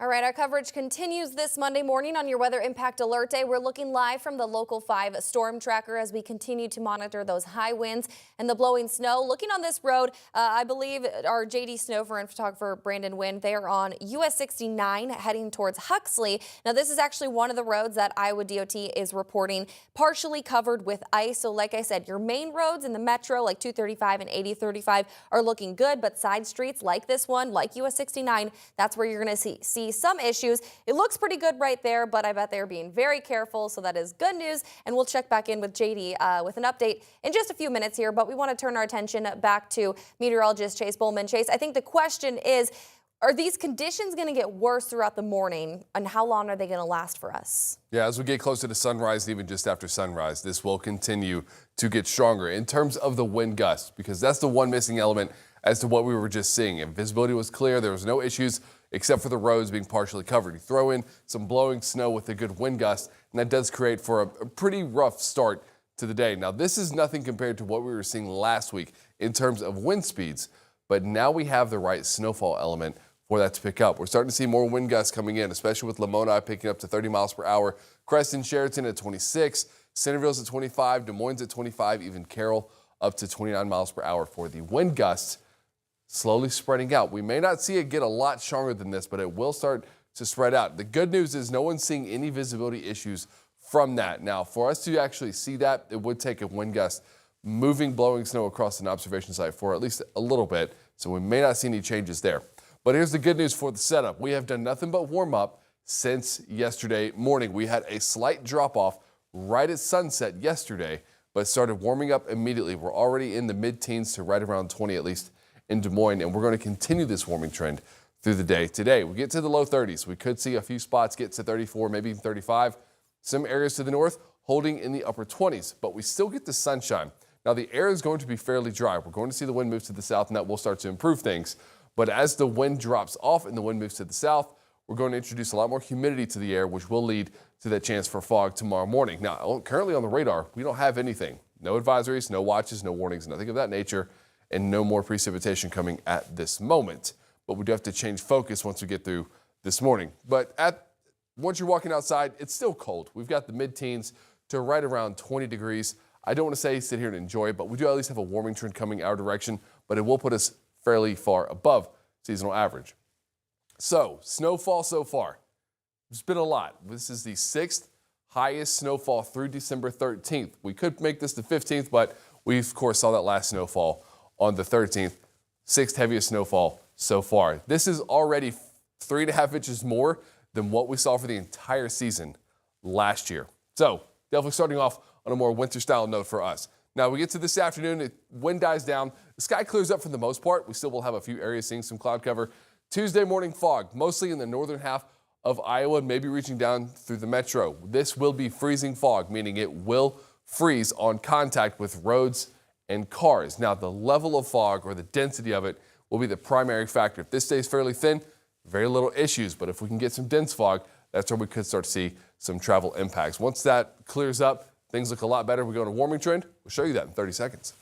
All right, our coverage continues this Monday morning on your Weather Impact Alert Day. We're looking live from the Local 5 storm tracker as we continue to monitor those high winds and the blowing snow. Looking on this road, I believe our JD Snover and photographer Brandon Wynn, they are on US 69 heading towards Huxley. Now, this is actually one of the roads that Iowa DOT is reporting partially covered with ice. So like I said, your main roads in the metro like 235 and 8035 are looking good, but side streets like this one, like US 69, that's where you're going to see some issues. It looks pretty good right there, but I bet they're being very careful, so that is good news. And we'll check back in with JD with an update in just a few minutes here, but we want to turn our attention back to meteorologist Chase Bullman. Chase, I think the question is, are these conditions going to get worse throughout the morning, and how long are they going to last for us? Yeah, as we get closer to sunrise, and even just after sunrise, this will continue to get stronger in terms of the wind gusts, because that's the one missing element as to what we were just seeing. If visibility was clear, there was no issues except for the roads being partially covered. You throw in some blowing snow with a good wind gust, and that does create for a pretty rough start to the day. Now, this is nothing compared to what we were seeing last week in terms of wind speeds, but now we have the right snowfall element for that to pick up. We're starting to see more wind gusts coming in, especially with Lamoni picking up to 30 miles per hour, Creston, Sheraton at 26, Centerville's at 25, Des Moines at 25, even Carroll up to 29 miles per hour for the wind gusts. Slowly spreading out. We may not see it get a lot stronger than this, but it will start to spread out. The good news is no one's seeing any visibility issues from that. Now, for us to actually see that, it would take a wind gust moving, blowing snow across an observation site for at least a little bit, so we may not see any changes there. But here's the good news for the setup. We have done nothing but warm up since yesterday morning. We had a slight drop off right at sunset yesterday, but started warming up immediately. We're already in the mid-teens to right around 20 at least in Des Moines, and we're going to continue this warming trend through the day. Today, we get to the low 30s. We could see a few spots get to 34, maybe even 35. Some areas to the north holding in the upper 20s, but we still get the sunshine. Now, the air is going to be fairly dry. We're going to see the wind move to the south, and that will start to improve things. But as the wind drops off and the wind moves to the south, we're going to introduce a lot more humidity to the air, which will lead to that chance for fog tomorrow morning. Now, currently on the radar, we don't have anything. No advisories, no watches, no warnings, nothing of that nature, and no more precipitation coming at this moment. But we do have to change focus once we get through this morning. But once you're walking outside, it's still cold. We've got the mid-teens to right around 20 degrees. I don't want to say sit here and enjoy it, but we do at least have a warming trend coming our direction, but it will put us fairly far above seasonal average. So, snowfall so far. It's been a lot. This is the 6th highest snowfall through December 13th. We could make this the 15th, but we, of course, saw that last snowfall on the 13th, 6th heaviest snowfall so far. This is already 3.5 inches more than what we saw for the entire season last year. So definitely starting off on a more winter style note for us. Now we get to this afternoon, the wind dies down, the sky clears up for the most part. We still will have a few areas seeing some cloud cover. Tuesday morning fog, mostly in the northern half of Iowa, maybe reaching down through the metro. This will be freezing fog, meaning it will freeze on contact with roads and cars. Now, the level of fog or the density of it will be the primary factor. If this stays fairly thin, very little issues, but if we can get some dense fog, that's where we could start to see some travel impacts. Once that clears up, things look a lot better. We go on a warming trend. We'll show you that in 30 seconds.